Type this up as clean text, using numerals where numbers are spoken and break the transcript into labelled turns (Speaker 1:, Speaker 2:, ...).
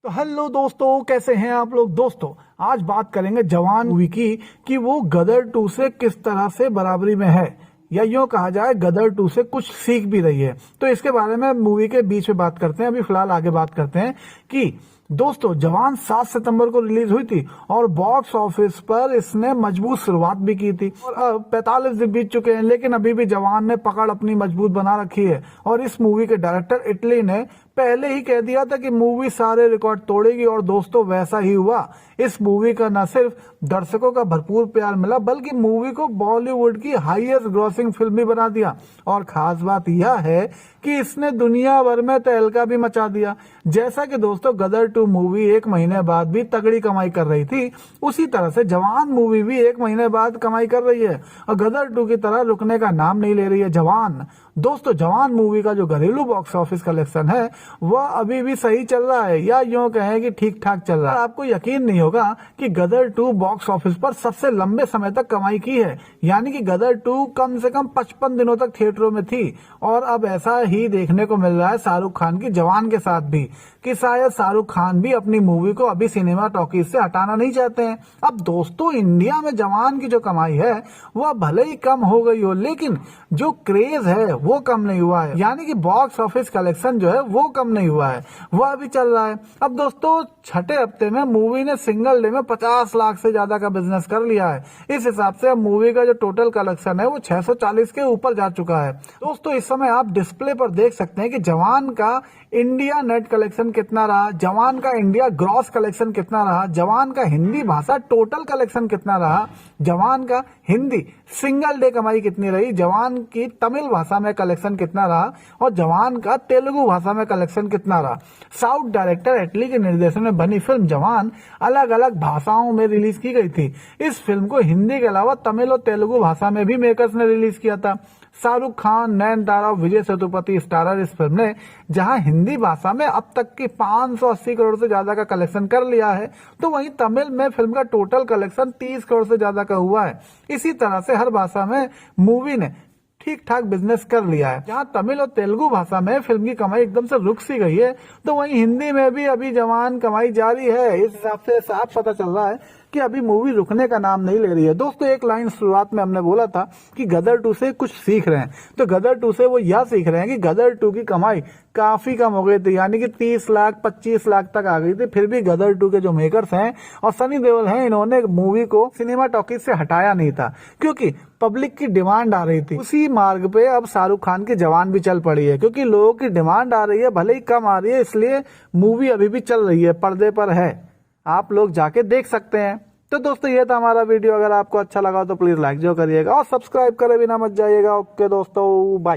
Speaker 1: तो हेलो दोस्तों, कैसे हैं आप लोग। दोस्तों आज बात करेंगे जवान मूवी की कि वो गदर 2 से किस तरह से बराबरी में है, या यूं कहा जाए गदर 2 से कुछ सीख भी रही है। तो इसके बारे में मूवी के बीच में बात करते हैं। अभी फिलहाल आगे बात करते हैं कि दोस्तों जवान 7 सितंबर को रिलीज हुई थी और बॉक्स ऑफिस पर इसने मजबूत शुरुआत भी की थी। और अब 45 दिन बीत चुके हैं, लेकिन अभी भी जवान ने पकड़ अपनी मजबूत बना रखी है। और इस मूवी के डायरेक्टर इटली ने पहले ही कह दिया था कि मूवी सारे रिकॉर्ड तोड़ेगी, और दोस्तों वैसा ही हुआ। इस मूवी का न सिर्फ दर्शकों का भरपूर प्यार मिला, बल्कि मूवी को बॉलीवुड की हाईएस्ट ग्रॉसिंग फिल्म भी बना दिया। और खास बात यह है कि इसने दुनिया भर में तहलका भी मचा दिया। जैसा कि दोस्तों गदर 2 मूवी 1 महीने बाद भी तगड़ी कमाई कर रही थी, उसी तरह से जवान मूवी भी 1 महीने बाद कमाई कर रही है और गदर 2 की तरह रुकने का नाम नहीं ले रही है। जवान दोस्तों जवान मूवी का जो घरेलू बॉक्स ऑफिस कलेक्शन है वह अभी भी सही चल रहा है, या यूं कहें कि ठीक ठाक चल रहा है। आपको यकीन नहीं होगा कि गदर 2 बॉक्स ऑफिस पर सबसे लंबे समय तक कमाई की है, यानी कि गदर 2 कम से कम 55 दिनों तक थिएटरों में थी। और अब ऐसा ही देखने को मिल रहा है शाहरुख खान की जवान के साथ भी, कि शायद शाहरुख खान भी अपनी मूवी को अभी सिनेमा टॉकीज से हटाना नहीं चाहते हैं। अब दोस्तों इंडिया में जवान की जो कमाई है वह भले ही कम हो गई हो, लेकिन जो क्रेज है वो कम नहीं हुआ है, यानी कि बॉक्स ऑफिस कलेक्शन जो है वो कम नहीं हुआ है, वह अभी चल रहा है। अब दोस्तों छठे हफ्ते में मूवी ने सिंगल डे में 50 लाख से ज्यादा का बिजनेस कर लिया है। इस हिसाब से अब मूवी का जो टोटल कलेक्शन है वो 640 के ऊपर जा चुका है। दोस्तों इस समय आप डिस्प्ले पर देख सकते हैं कि जवान का इंडिया नेट कलेक्शन कितना रहा, जवान का इंडिया ग्रॉस कलेक्शन कितना रहा, जवान का हिंदी भाषा टोटल कलेक्शन कितना रहा, जवान का हिंदी सिंगल डे कमाई कितनी रही, जवान की तमिल भाषा में कलेक्शन कितना रहा, और जवान का तेलुगु भाषा में कलेक्शन कितना रहा। साउथ डायरेक्टर इटली के निर्देशन में बनी फिल्म जवान अलग अलग भाषाओं में रिलीज की गई थी। इस फिल्म को हिंदी के अलावा तमिल और तेलुगु भाषा में भी मेकर्स ने रिलीज किया था। शाहरुख खान, नयनतारा और विजय सेतुपति स्टारर इस फिल्म ने जहां हिंदी भाषा में अब तक की 580 करोड़ से ज्यादा का कलेक्शन कर लिया है, तो वहीं तमिल में फिल्म का टोटल कलेक्शन 30 करोड़ से ज्यादा का हुआ है। इसी तरह से हर भाषा में मूवी ने ठीक ठाक बिजनेस कर लिया है। जहां तमिल और तेलुगु भाषा में फिल्म की कमाई एकदम से रुक सी गई है, तो वहीं हिंदी में भी अभी जवान कमाई जारी है। इस हिसाब से साफ पता चल रहा है कि अभी मूवी रुकने का नाम नहीं ले रही है। दोस्तों एक लाइन शुरुआत में हमने बोला था कि गदर 2 से कुछ सीख रहे हैं, तो गदर 2 से वो यह सीख रहे हैं कि गदर 2 की कमाई काफी कम हो गई थी, यानी कि 30 लाख 25 लाख तक आ गई थी। फिर भी गदर 2 के जो मेकर्स हैं और सनी देओल हैं, इन्होंने मूवी को सिनेमा टॉकीज से हटाया नहीं था, क्योंकि पब्लिक की डिमांड आ रही थी। उसी मार्ग पे अब शाहरुख खान की जवान भी चल पड़ी है, क्योंकि लोगों की डिमांड आ रही है, भले ही कम आ रही है, इसलिए मूवी अभी भी चल रही है, पर्दे पर है, आप लोग जाके देख सकते हैं। तो दोस्तों ये था हमारा वीडियो। अगर आपको अच्छा लगा तो प्लीज लाइक जो करिएगा और सब्सक्राइब करे बिना मत जाइएगा। ओके दोस्तों, बाय।